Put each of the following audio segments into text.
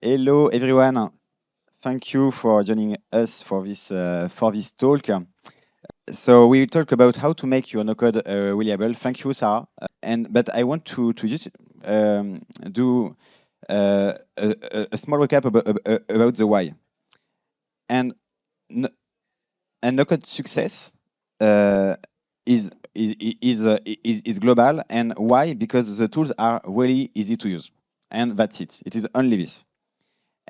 Hello everyone. Thank you for joining us for this talk. So we will talk about how to make your no-code reliable. Thank you, Sarah. But I want to just do a small recap about the why. And no, and no-code success uh, is is global. And why? Because the tools are really easy to use, and that's it. It is only this.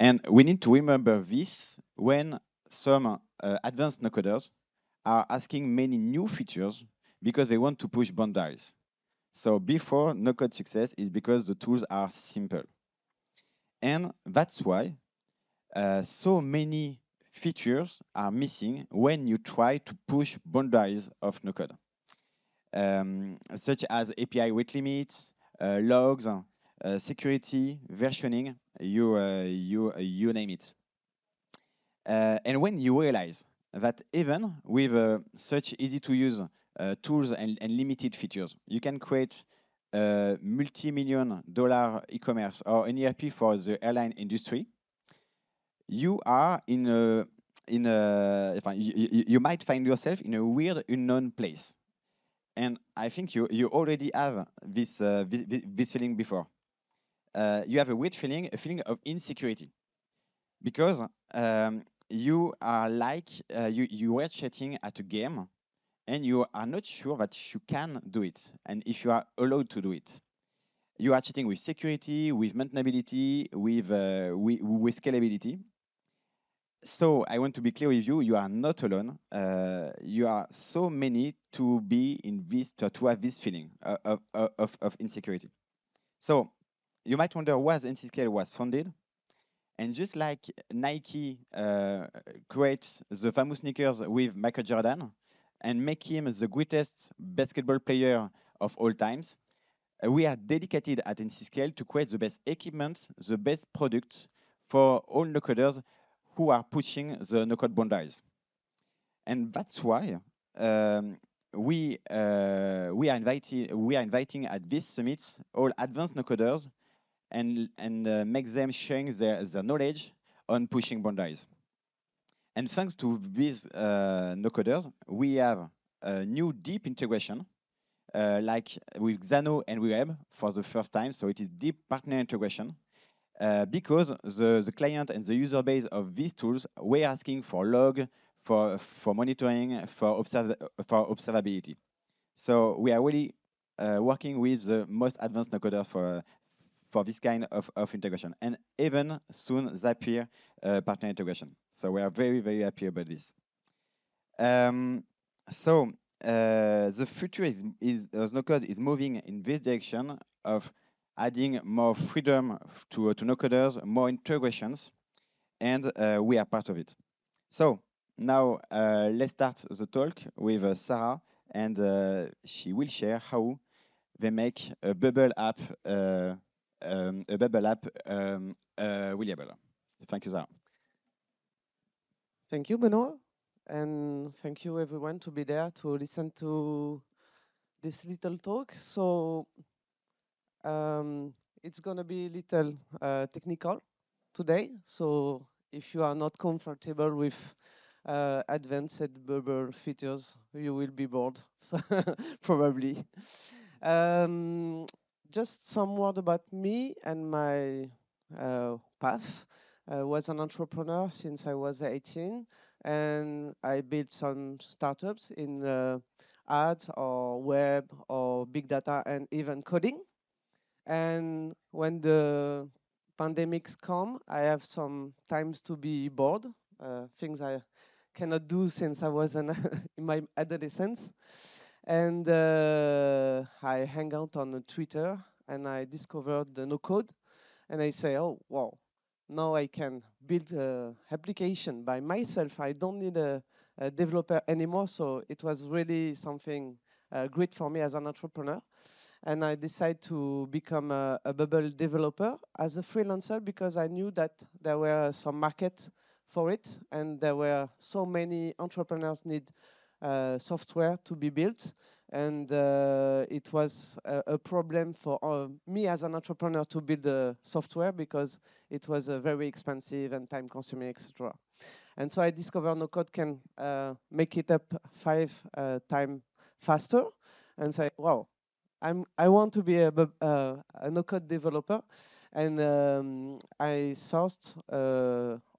And we need to remember this when some advanced no-coders are asking many new features because they want to push boundaries. So before no-code success is because the tools are simple. And that's why so many features are missing when you try to push boundaries of no-code, such as API weight limits, logs, security, versioning, you name it. And when you realize that even with such easy to use tools and limited features, you can create a multi-million dollar e-commerce or an ERP for the airline industry, you are you might find yourself in a weird unknown place. And I think you already have this feeling before. You have a weird feeling, a feeling of insecurity, because you are like you were chatting at a game and you are not sure that you can do it and if you are allowed to do it. You are chatting with security, with maintainability, with scalability. So I want to be clear with you: you are not alone. You are so many to be in this to have this feeling of insecurity. So you might wonder why NC was founded. And just like Nike creates the famous sneakers with Michael Jordan and make him the greatest basketball player of all times, we are dedicated at NC to create the best equipment, the best product for all no-coders who are pushing the no-code boundaries. And that's why we are inviting at this summit all advanced no-coders and make them sharing their knowledge on pushing boundaries. And thanks to these no-coders, we have a new deep integration, like with Xano and Web for the first time. So it is deep partner integration because the client and the user base of these tools were asking for log, for monitoring, for observability. So we are really working with the most advanced no-coders for this kind of integration, and even soon Zapier partner integration. So we are very, very happy about this. Um, so the future is no code is moving in this direction of adding more freedom to no coders, more integrations, and we are part of it. So now let's start the talk with Sarah, and she will share how they make a Bubble app, reliable. Thank you, Sarah. Thank you, Benoit, and thank you everyone to be there to listen to this little talk. So it's gonna be a little technical today. So if you are not comfortable with advanced bubble features, you will be bored, so probably. Um, just some word about me and my path. I was an entrepreneur since I was 18, and I built some startups in ads or web or big data and even coding. And when the pandemics come, I have some times to be bored, things I cannot do since I was in my adolescence. And I hang out on Twitter and I discovered the no code and I say, oh, wow, now I can build an application by myself. I don't need a developer anymore. So it was really something great for me as an entrepreneur. And I decided to become a Bubble developer as a freelancer because I knew that there were some market for it and there were so many entrepreneurs need software to be built. and it was a problem for me as an entrepreneur to build the software because it was very expensive and time consuming, etc. And so I discovered no code can make it up 5 times faster, and say, wow, I want to be a no code developer. And I sourced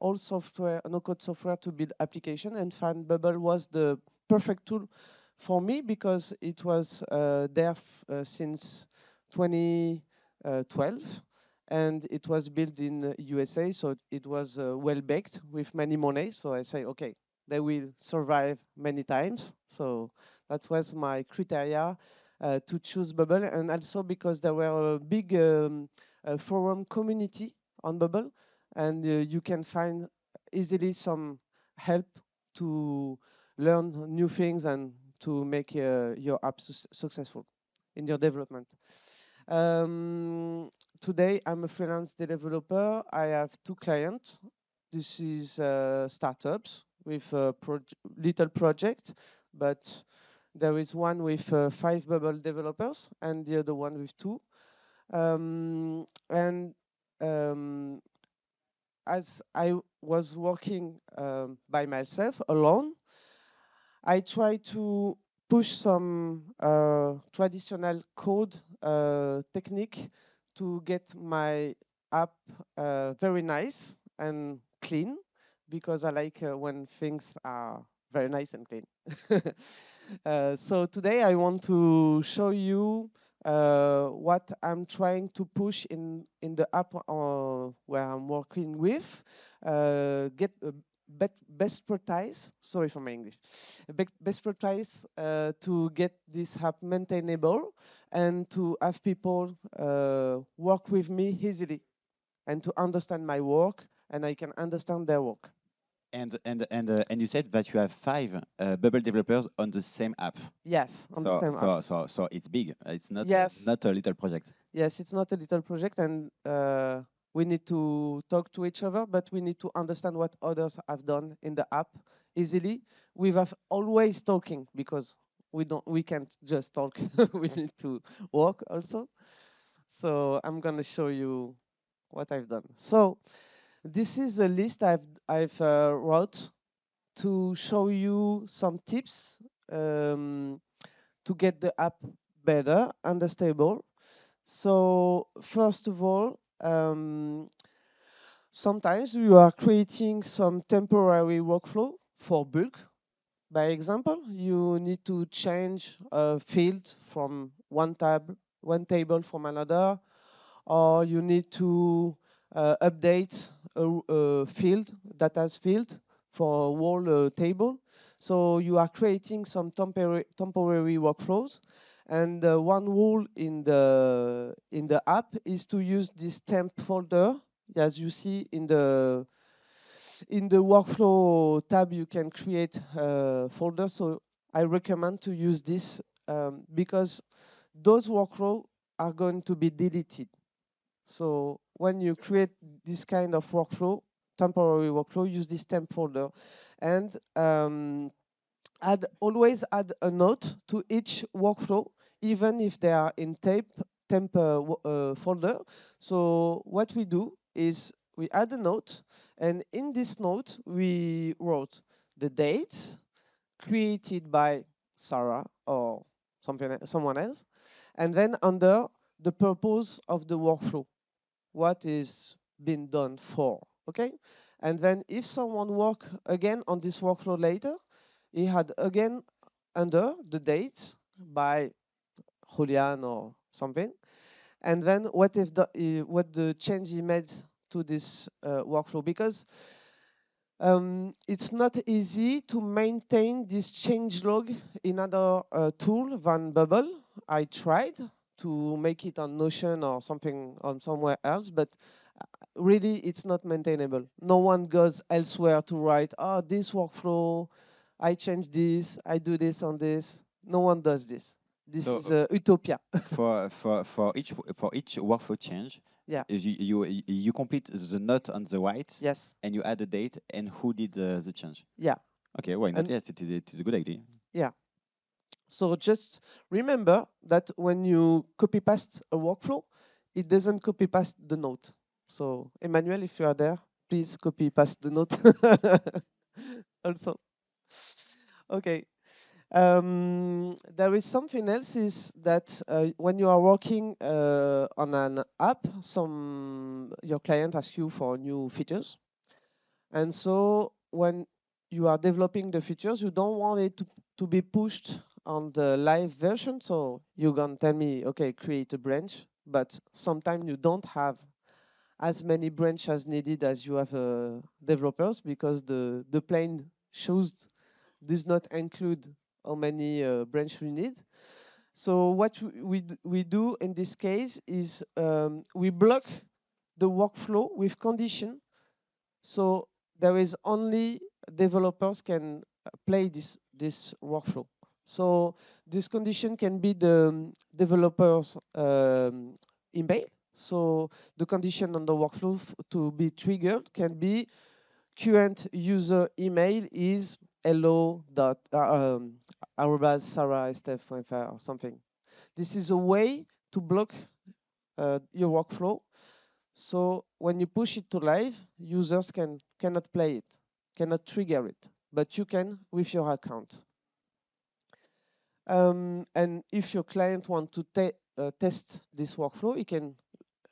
all software, no code software to build application, and found Bubble was the perfect tool for me because it was there since 2012, and it was built in USA, so it was well baked with many money. So I say, okay, they will survive many times. So that was my criteria to choose Bubble, and also because there were a big forum community on Bubble, and you can find easily some help to learn new things and to make your app successful in your development. Today, I'm a freelance developer. I have 2 clients. This is startups with a little project, but there is one with 5 Bubble developers and the other one with 2. And as I was working by myself alone, I try to push some traditional code technique to get my app very nice and clean, because I like when things are very nice and clean. So today I want to show you what I'm trying to push in the app where I'm working with. Get best practice. Sorry for my English. Best practice to get this app maintainable and to have people work with me easily and to understand my work and I can understand their work. And you said that you have 5 Bubble developers on the same app. Yes, on the same app. So it's big. It's not Yes. not a little project. Yes, it's not a little project, and we need to talk to each other, but we need to understand what others have done in the app easily. We have always talking because we can't just talk. We need to work also. So I'm gonna show you what I've done. So this is a list I've wrote to show you some tips to get the app better and stable. So first of all, sometimes you are creating some temporary workflow for bulk. By example, you need to change a field from one table from another, or you need to update a field, data's field for a whole table. So you are creating some temporary workflows. And one rule in the app is to use this temp folder. As you see in the workflow tab, you can create a folder. So I recommend to use this because those workflows are going to be deleted. So when you create this kind of workflow, temporary workflow, use this temp folder, and always add a note to each workflow, even if they are in temp folder. So what we do is we add a note, and in this note we wrote the date created by Sarah or someone else, and then under the purpose of the workflow, what is being done for, okay? And then if someone work again on this workflow later, he had again under the date by Julian or something, and then what the change he made to this workflow, because it's not easy to maintain this change log in other tool than Bubble. I tried to make it on Notion or something on somewhere else, but really it's not maintainable. No one goes elsewhere to write, oh, this workflow, I change this, I do this on this. No one does this. This So, is utopia. for each workflow change, Yeah. you complete the note on the right, Yes. and you add the date and who did the change. Yeah. Okay, why not? And Yes, it is a good idea. yeah. So just remember that when you copy paste a workflow, it doesn't copy paste the note. So Emmanuel, if you are there, please copy paste the note also. Okay. There is something else is that when you are working on an app, your client asks you for new features. And so when you are developing the features, you don't want it to be pushed on the live version. So you can tell me, okay, create a branch, but sometimes you don't have as many branches as needed as you have developers because the plane shows does not include how many branch we need. So what we do in this case is we block the workflow with condition. So there is only developers can play this workflow. So this condition can be the developer's email. So the condition on the workflow to be triggered can be current user email is hello dot arrobas sarah.steph.fr or something. This is a way to block your workflow. So when you push it to live, users cannot play it, cannot trigger it, but you can with your account. And if your client wants to test this workflow, he can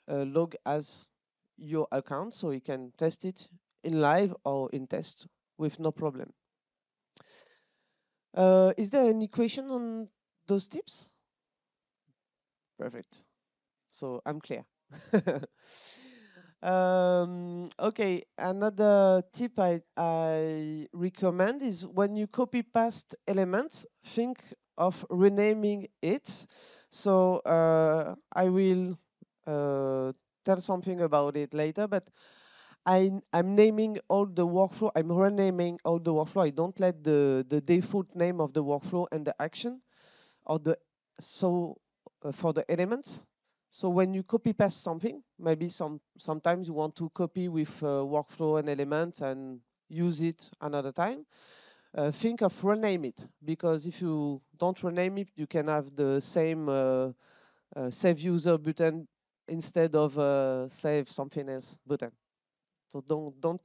log as your account, so he can test it in live or in test with no problem. Is there any question on those tips? Perfect. So I'm clear. Okay, another tip I recommend is when you copy paste elements, think of renaming it. So I will tell something about it later, but I'm naming all the workflow. I'm renaming all the workflow. I don't let the default name of the workflow and the action or the for the elements. So when you copy paste something, maybe sometimes you want to copy with workflow and element and use it another time. Think of rename it, because if you don't rename it, you can have the same save user button instead of save something else button. So don't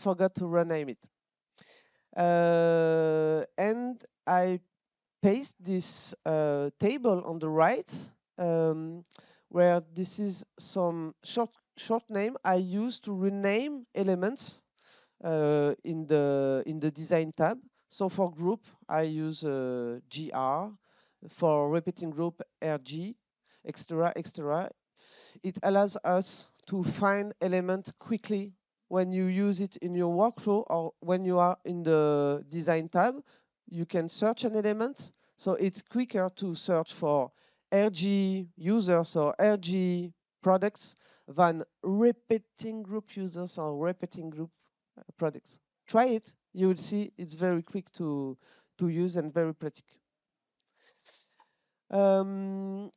forget to rename it. And I paste this table on the right, where this is some short name I use to rename elements in the design tab. So for group, I use GR. For repeating group, RG, etc., etc. It allows us to find element quickly when you use it in your workflow or when you are in the design tab. You can search an element, so it's quicker to search for RG users or RG products than repeating group users or repeating group products. Try it. You will see it's very quick to use and very practical. Some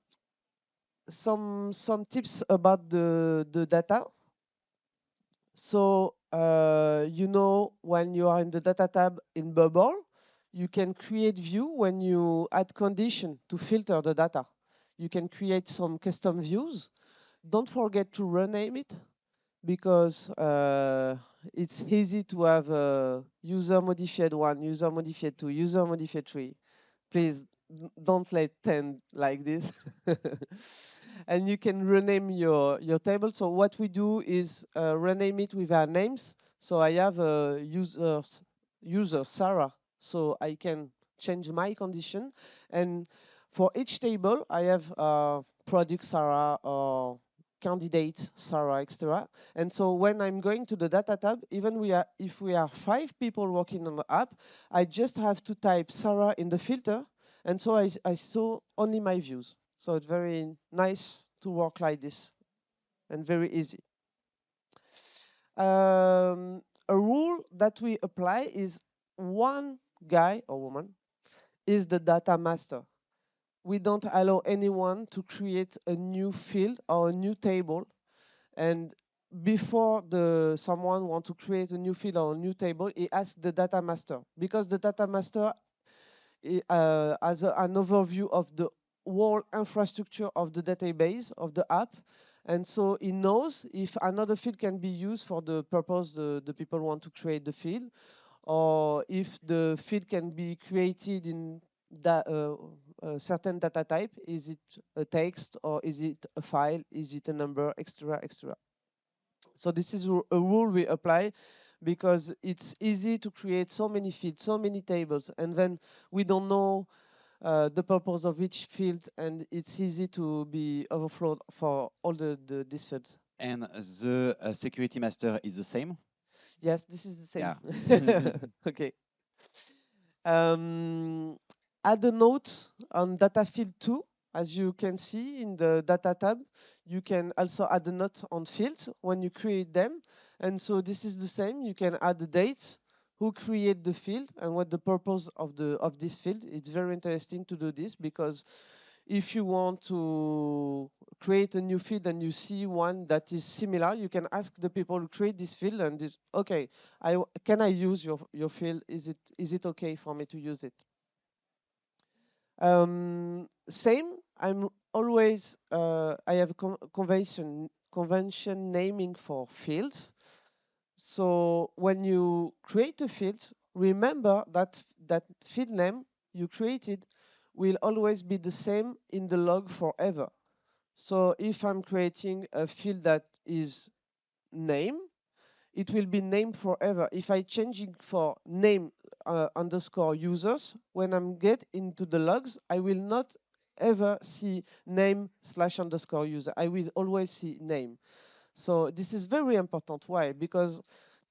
tips about the data. So you know, when you are in the data tab in Bubble, you can create view when you add condition to filter the data. You can create some custom views. Don't forget to rename it, because it's easy to have a user modified 1, user modified 2, user modified 3. Please don't let 10 like this. And you can rename your table. So what we do is rename it with our names. So I have a user Sarah, so I can change my condition. And for each table, I have product Sarah or candidate Sarah, etc. And so when I'm going to the data tab, even if we are 5 people working on the app, I just have to type Sarah in the filter, and so I saw only my views. So it's very nice to work like this and very easy. A rule that we apply is one guy or woman is the data master. We don't allow anyone to create a new field or a new table. And before someone want to create a new field or a new table, he asks the data master, because the data master as an overview of the whole infrastructure of the database of the app. And so it knows if another field can be used for the purpose the people want to create the field, or if the field can be created in a certain data type. Is it a text, or is it a file? Is it a number, etc., etc. So this is a rule we apply because it's easy to create so many fields, so many tables, and then we don't know the purpose of each field, and it's easy to be overflowed for all these fields. And the security master is the same? Yes, this is the same. Yeah. Okay. Add a note on data field 2. As you can see in the data tab, you can also add a note on fields when you create them. And so this is the same. You can add the date, who create the field, and what the purpose of this field. It's very interesting to do this because if you want to create a new field and you see one that is similar, you can ask the people who create this field and this, okay, can I use your field? Is it okay for me to use it? Same, I'm always, I have a convention naming for fields. So when you create a field, remember that field name you created will always be the same in the log forever. So if I'm creating a field that is name, it will be name forever. If I change it for name underscore users, when I'm get into the logs, I will not ever see name / underscore user. I will always see name. So this is very important. Why? Because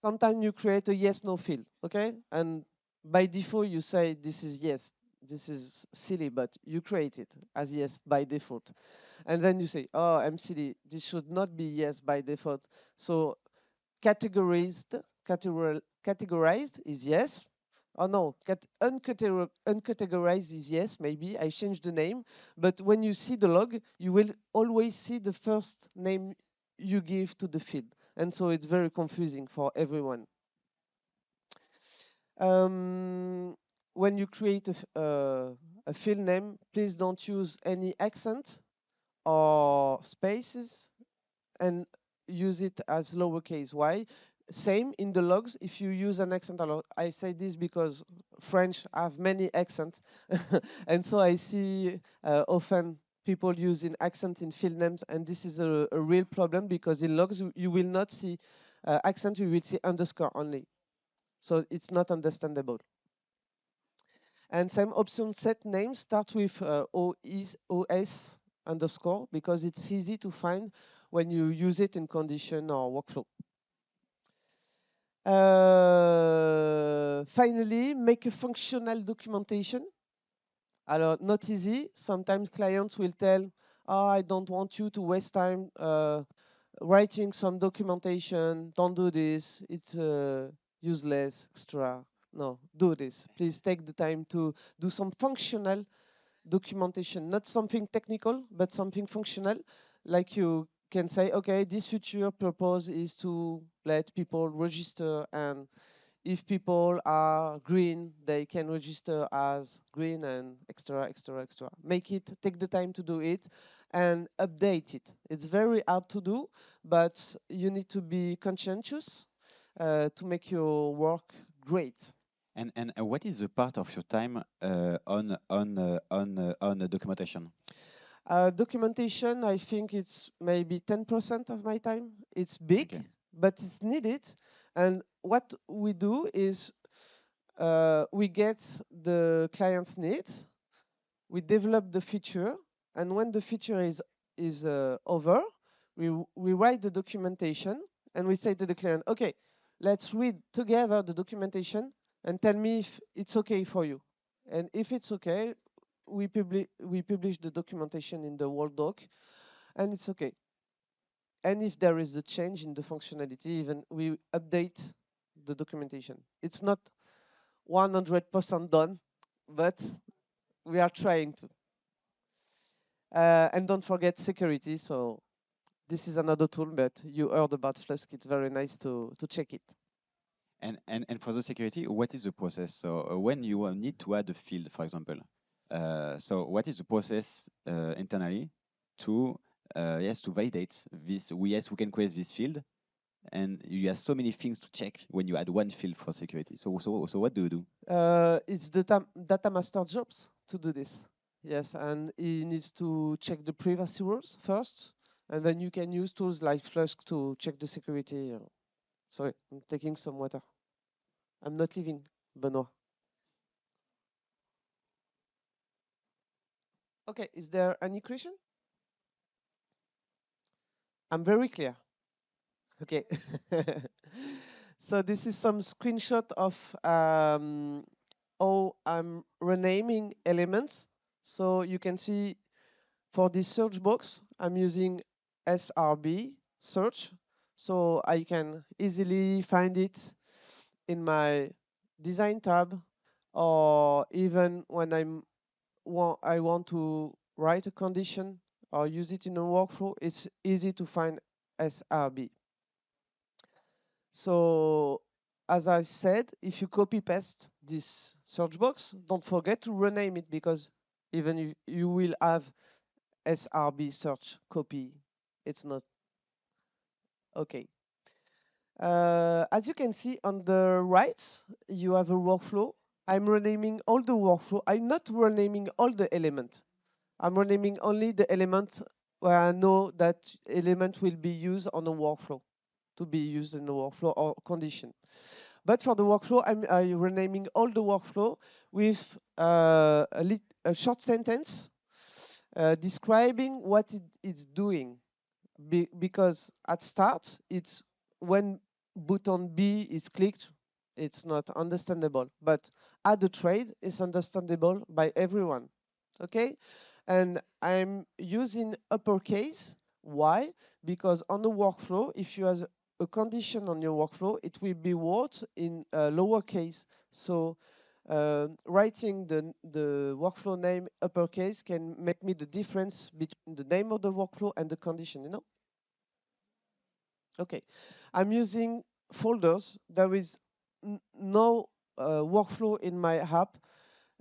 sometimes you create a yes no field, okay? And by default you say this is yes. This is silly, but you create it as yes by default. And then you say, oh, I'm silly. This should not be yes by default. So categorized is yes. Oh no, uncategorized is yes, maybe. I changed the name. But when you see the log, you will always see the first name you give to the field. And so it's very confusing for everyone. When you create a field name, please don't use any accent or spaces, and use it as lowercase. Why? Same in the logs. If you use an accent, I say this because French have many accents, and so I see often people using accent in field names, and this is a real problem because in logs you will not see accent, you will see underscore only. So it's not understandable. And same option set name start with OS underscore because it's easy to find when you use it in condition or workflow. Finally, make a functional documentation. Alors, not easy. Sometimes clients will tell, oh, I don't want you to waste time writing some documentation. Don't do this. It's useless, extra. No, do this. Please take the time to do some functional documentation, not something technical, but something functional. Like you can say, okay, this feature purpose is to let people register, and if people are green, they can register as green, and extra, extra, extra. Make it, take the time to do it and update it. It's very hard to do, but you need to be conscientious to make your work great. And what is the part of your time on documentation? Documentation, I think it's maybe 10% of my time. It's big, Okay. but it's needed. And what we do is we get the client's needs, we develop the feature, and when the feature is over, we write the documentation, and we say to the client, okay, let's read together the documentation and tell me if it's okay for you. And if it's okay, we publish the documentation in the Word doc, and it's okay. And if there is a change in the functionality, even we update the documentation. It's not 100% done, but we are trying to. And don't forget security. So this is another tool, but you heard about Flusk. It's very nice to check it. And for the security, what is the process? So when you need to add a field, for example, so what is the process internally to yes, to validate this? Yes, we can create this field, and you have so many things to check when you add one field for security. So what do you do? It's the data master jobs to do this. Yes, and he needs to check the privacy rules first, and then you can use tools like Flusk to check the security. Sorry, I'm taking some water. I'm not leaving, Benoit. Okay, is there any question? I'm very clear. Okay. So this is some screenshot of how I'm renaming elements. So you can see for this search box, I'm using SRB search. So I can easily find it in my design tab, or even when I want to write a condition or use it in a workflow, it's easy to find SRB. So as I said, if you copy paste this search box, don't forget to rename it, because even if you will have SRB search copy, it's not okay. As you can see on the right, you have a workflow. I'm renaming all the workflow. I'm not renaming all the elements. I'm renaming only the elements where I know that element will be used on a workflow, to be used in a workflow or condition. But for the workflow, I'm renaming all the workflow with a short sentence describing what it's doing. Because at start, it's when button B is clicked, it's not understandable. But add a trade is understandable by everyone. Okay? And I'm using uppercase. Why? Because on the workflow, if you have a condition on your workflow, it will be worded in lowercase. So writing the workflow name uppercase can make me the difference between the name of the workflow and the condition, you know? Okay. I'm using folders. There is no workflow in my app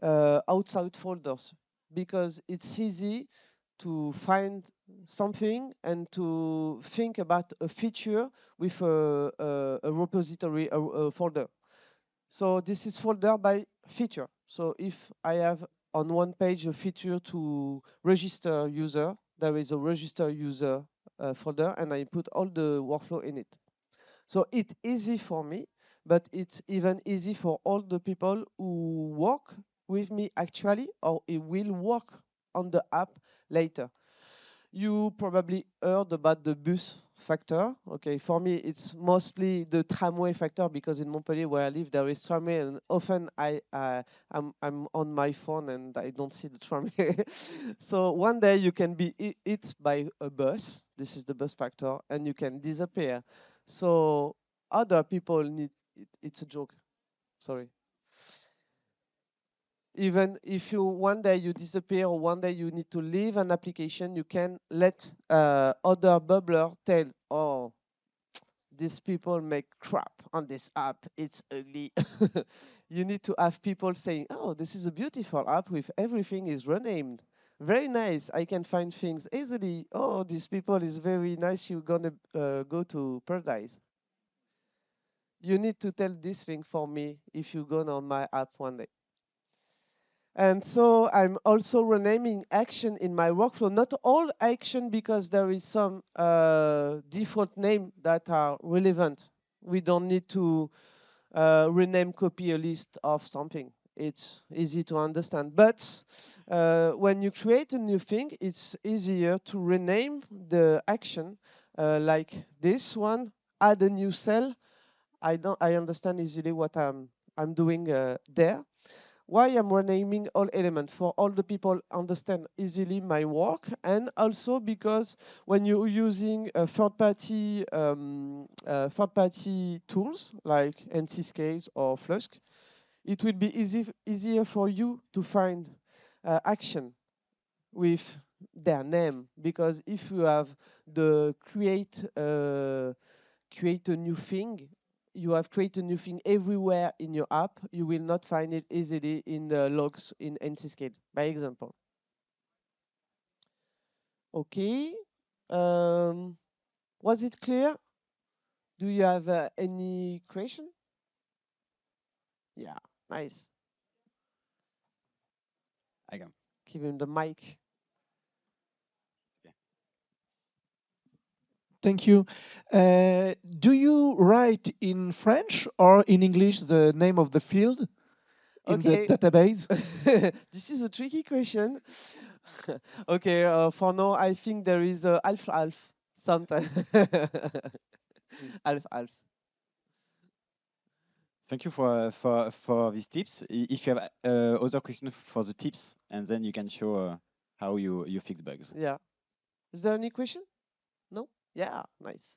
outside folders, because it's easy to find something and to think about a feature with a repository, a folder. So this is folder by feature. So if I have on one page a feature to register user, there is a register user folder, and I put all the workflow in it. So it's easy for me, but it's even easy for all the people who work with me actually, or it will work on the app later. You probably heard about the bus factor. Okay, for me, it's mostly the tramway factor, because in Montpellier, where I live, there is tramway, and often I'm on my phone and I don't see the tramway. So one day you can be hit by a bus. This is the bus factor, and you can disappear. So other people need. It's a joke. Sorry. Even if you one day you disappear, or one day you need to leave an application, you can let other bubbler tell, oh, these people make crap on this app, it's ugly. You need to have people saying, oh, this is a beautiful app with everything is renamed, very nice, I can find things easily. Oh, these people is very nice, you're gonna go to paradise. You need to tell this thing for me if you go on my app one day. And so I'm also renaming action in my workflow. Not all action, because there is some default name that are relevant. We don't need to rename copy a list of something. It's easy to understand. But when you create a new thing, it's easier to rename the action, like this one, add a new cell. I understand easily what I'm doing there. Why I'm renaming all elements, for all the people understand easily my work, and also because when you're using third-party tools like NCScale or Flusk, it will be easier for you to find action with their name, because if you have the create a new thing, you have created a new thing everywhere in your app, you will not find it easily in the logs in NCScale, by example. Okay. Was it clear? Do you have any question? Yeah, nice. I can. Give him the mic. Okay. Thank you. Do you write in French or in English the name of the field in the Okay. database? This is a tricky question. Okay, for now, I think there is half-half sometimes. Half-half. Thank you for these tips. If you have other questions for the tips, and then you can show how you fix bugs. Yeah. Is there any question? No? Yeah, nice.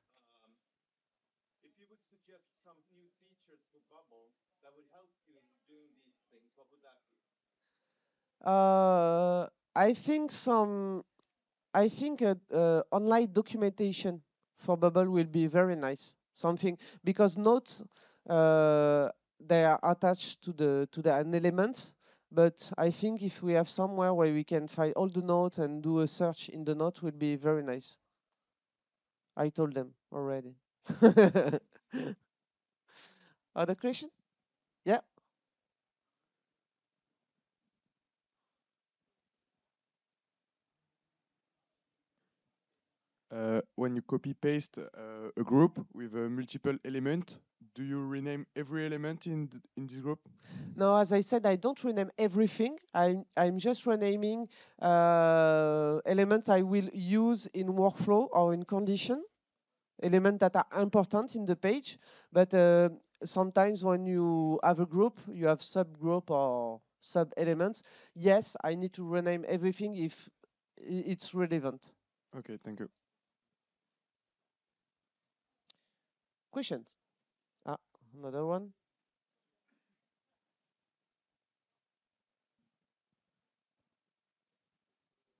If you would suggest some new features for Bubble that would help you doing these things, what would that be? I think some. I think online documentation for Bubble will be very nice. Something because notes they are attached to the an element, but I think if we have somewhere where we can find all the notes and do a search in the note will be very nice. I told them already. Other question? Yeah. When you copy paste a group with multiple element, do you rename every element in this group? No, as I said, I don't rename everything. I'm just renaming elements I will use in workflow or in condition, elements that are important in the page. But sometimes when you have a group, you have subgroup or sub elements. Yes, I need to rename everything if it's relevant. Okay, thank you. Questions? Ah, another one.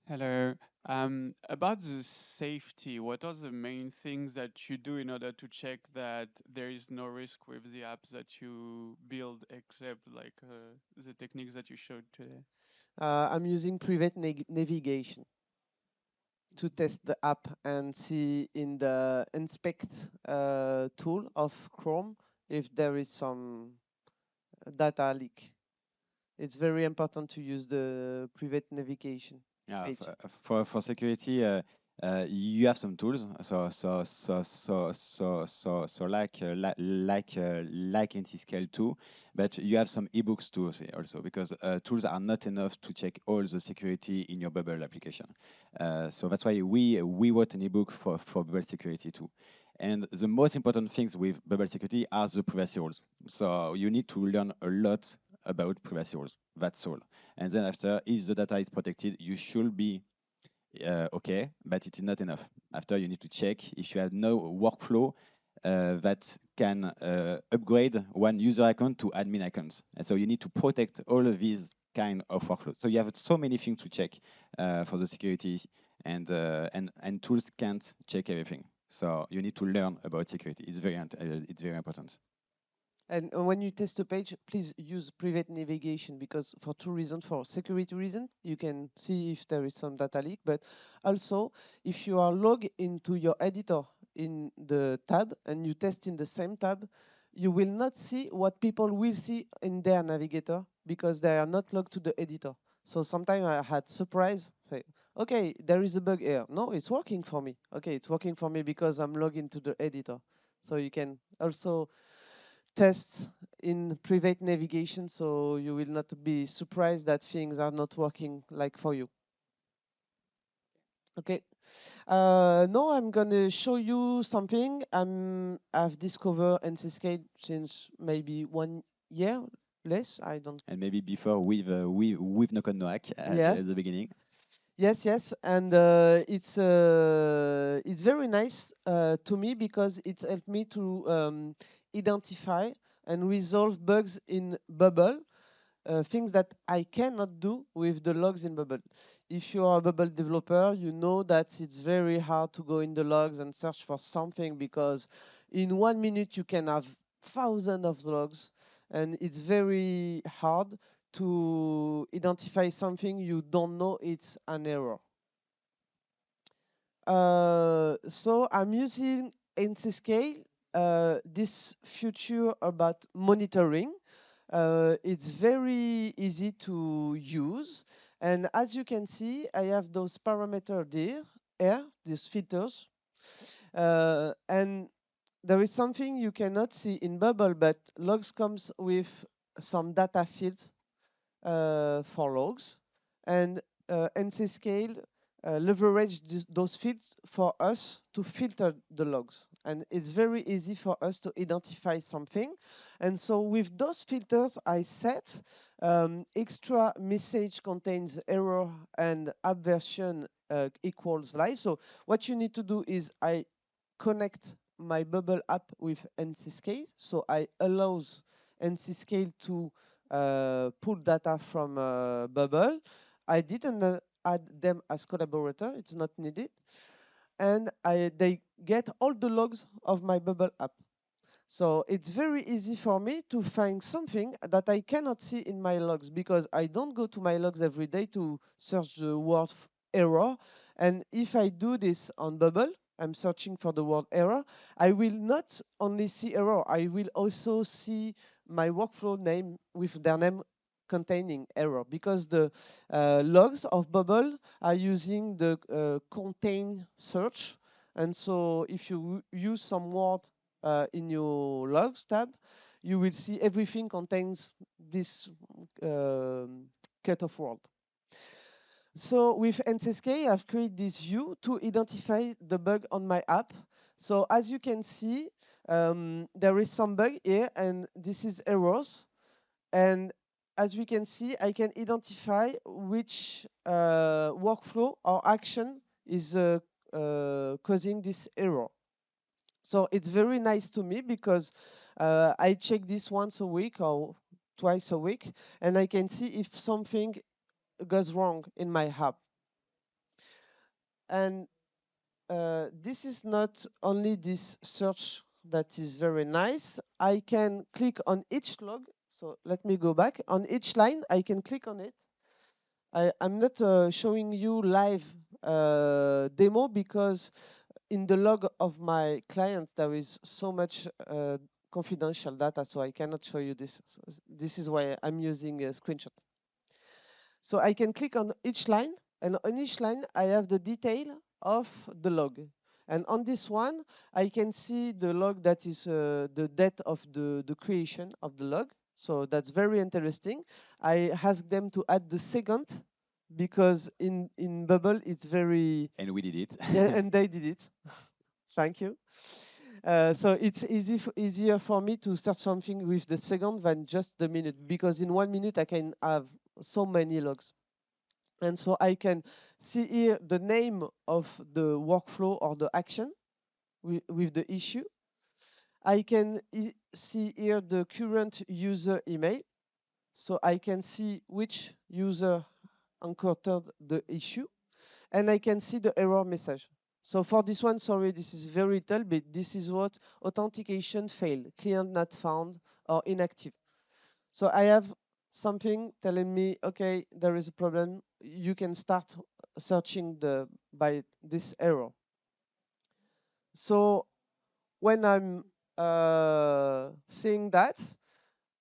Hello. About the safety, what are the main things that you do in order to check that there is no risk with the apps that you build, except like the techniques that you showed today? I'm using private navigation to test the app and see in the inspect tool of Chrome if there is some data leak. It's very important to use the private navigation Yeah, page. for security, you have some tools. So like NC-Scale too, but you have some ebooks too also because tools are not enough to check all the security in your Bubble application. So that's why we wrote an ebook for Bubble security too. And the most important things with Bubble security are the privacy rules. So you need to learn a lot about privacy rules. That's all. And then after, if the data is protected, you should be okay, but it is not enough. After, you need to check if you have no workflow that can upgrade one user account to admin accounts. And so you need to protect all of these kind of workflows. So you have so many things to check for the security, and tools can't check everything. So you need to learn about security. It's very important. And when you test a page, please use private navigation because for two reasons. For security reason, you can see if there is some data leak, but also if you are logged into your editor in the tab and you test in the same tab, you will not see what people will see in their navigator because they are not logged to the editor. So sometimes I had surprise, say, okay, there is a bug here. No, it's working for me. Okay, it's working for me because I'm logged into the editor. So you can also tests in private navigation, so you will not be surprised that things are not working like for you. Okay. Now I'm gonna show you something I've discovered NCScale since maybe 1 year less. I don't. And maybe before with Knock on Noack Yeah. at the beginning. Yes, yes, and it's very nice to me because it helped me to identify and resolve bugs in Bubble, things that I cannot do with the logs in Bubble. If you are a Bubble developer, you know that it's very hard to go in the logs and search for something because in 1 minute you can have thousands of logs, and it's very hard to identify something you don't know it's an error. So I'm using NCScale, this feature about monitoring. It's very easy to use. And as you can see, I have those parameters here, these filters. And there is something you cannot see in Bubble, but logs comes with some data fields for logs. And NCScale leverage those fields for us to filter the logs. And it's very easy for us to identify something. And so with those filters I set, extra message contains error and app version equals live. So what you need to do is I connect my Bubble app with NCScale. So I allows NCScale to pull data from Bubble. I didn't add them as collaborator, it's not needed. And they get all the logs of my Bubble app. So it's very easy for me to find something that I cannot see in my logs because I don't go to my logs every day to search the word error. And if I do this on Bubble, I'm searching for the word error, I will not only see error, I will also see my workflow name with their name containing error because the logs of Bubble are using the contain search. And so if you use some word in your logs tab, you will see everything contains this cutoff word. So with NCSK, I've created this view to identify the bug on my app. So as you can see, there is some bug here, and this is errors. And as we can see, I can identify which workflow or action is causing this error. So it's very nice to me because I check this once a week or twice a week, and I can see if something goes wrong in my app. And this is not only this search that is very nice. I can click on each log. So let me go back. On each line, I can click on it. I'm not showing you live demo because in the log of my clients, there is so much confidential data, so I cannot show you this. So this is why I'm using a screenshot. So I can click on each line, and on each line, I have the detail of the log. And on this one, I can see the log that is the date of the creation of the log. So that's very interesting. I asked them to add the second because in Bubble, it's very... And we did it. Yeah, and they did it. Thank you. So it's easier for me to start something with the second than just the minute, because in 1 minute I can have so many logs. And so I can see here the name of the workflow or the action with the issue. I can see here the current user email. So I can see which user encountered the issue. And I can see the error message. So for this one, sorry, this is very little, but this is what authentication failed, client not found, or inactive. So I have something telling me, okay, there is a problem. You can start searching by this error. So when I'm seeing that,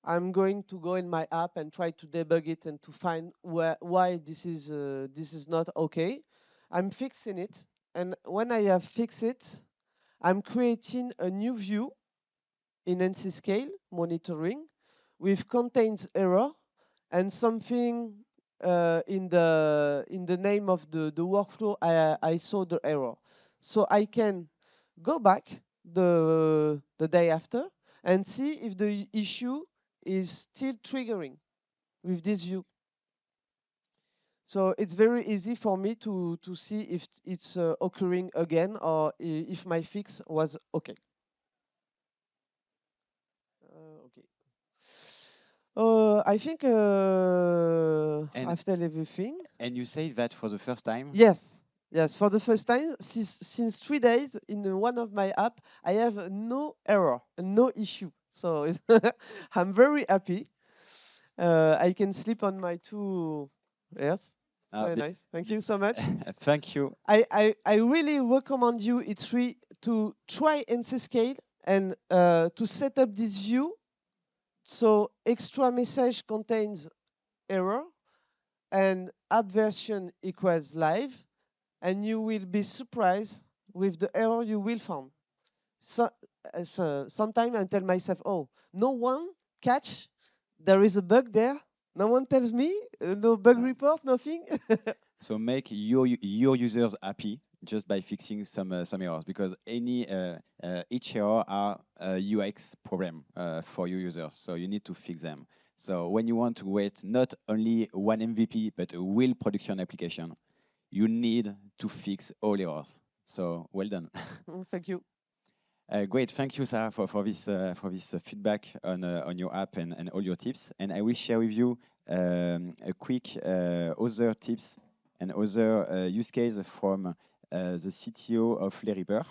I'm going to go in my app and try to debug it and to find why this is not okay. I'm fixing it, and when I have fixed it, I'm creating a new view in NCScale monitoring with contains error and something in the name of the workflow I saw the error. So I can go back the day after and see if the issue is still triggering with this view. So it's very easy for me to see if it's occurring again or if my fix was okay. Okay. I think I've told everything. And you say that for the first time? Yes, yes. For the first time, since 3 days in one of my app, I have no error, no issue. So I'm very happy. I can sleep on my two. Yes, very nice. Thank you so much. Thank you. I really recommend you E3 to try NC Scale and to set up this view. So extra message contains error and app version equals live, and you will be surprised with the error you will find. So sometimes I tell myself, oh, no one catch, there is a bug there. No one tells me, no bug report, nothing. So make your users happy just by fixing some errors, because each error are a UX problem for your users. So you need to fix them. So when you want to create not only one MVP but a real production application, you need to fix all errors. So well done. Thank you. Great, thank you, Sarah, for this feedback on your app and all your tips. And I will share with you a quick other tips and other use case from the CTO of Leripper.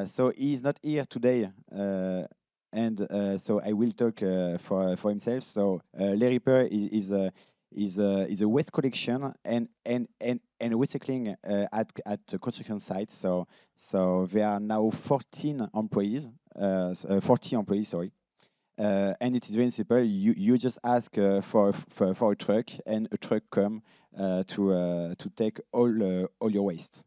So he is not here today, and so I will talk for himself. So Leripper is a waste collection and recycling at the construction site. So there are now 14 employees, 40 employees, sorry. And it is very simple. You just ask for a truck, and a truck come to take all your waste.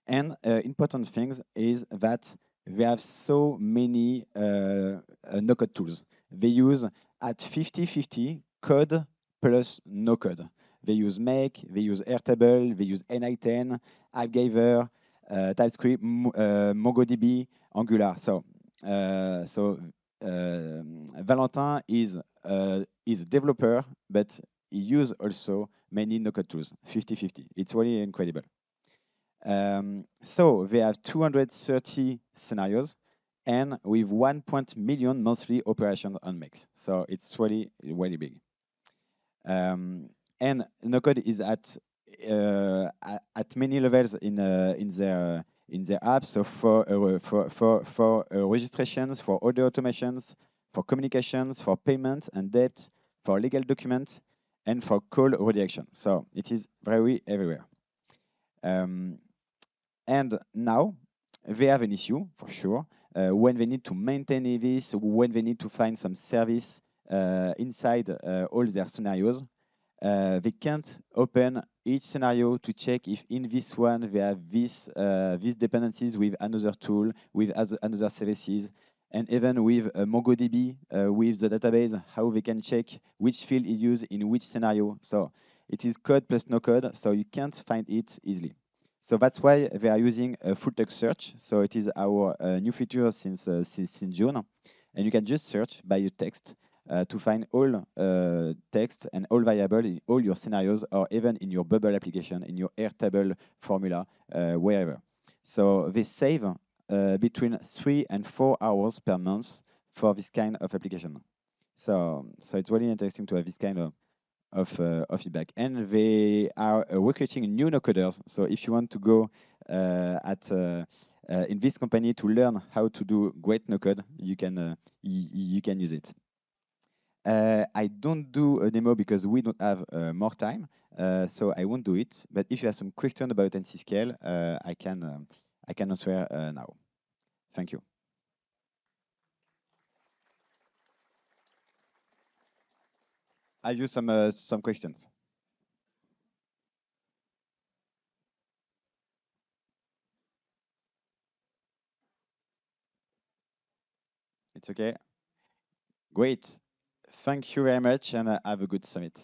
And important things is that they have so many no-code tools. They use at 50-50 code plus no-code. They use Make, they use Airtable, they use N8N, AppGyver, TypeScript, MongoDB, Angular. So Valentin is a developer, but he uses also many no-code tools, 50-50. It's really incredible. So they have 230 scenarios, and with 1 million monthly operations on Mix. So it's really, really big. And no-code is at many levels in their app. So for registrations, for order automations, for communications, for payments and debt, for legal documents, and for call redirection. So it is very everywhere. And now they have an issue for sure when they need to maintain this, when they need to find some service inside all their scenarios. They can't open each scenario to check if in this one they have these dependencies with another tool, with another services, and even with MongoDB, with the database, how they can check which field is used in which scenario. So it is code plus no code, so you can't find it easily. So that's why they are using a full text search. So it is our new feature since June, and you can just search by your text to find all text and all variable in all your scenarios, or even in your Bubble application, in your Airtable formula, wherever. So they save between 3 and 4 hours per month for this kind of application. So it's really interesting to have this kind of feedback. And they are recruiting new no-coders. So if you want to go in this company to learn how to do great no-code, you can use it. I don't do a demo because we don't have more time, so I won't do it. But if you have some question about NC Scale, I can answer now. Thank you. I use some questions. It's okay. Great. Thank you very much, and have a good summit.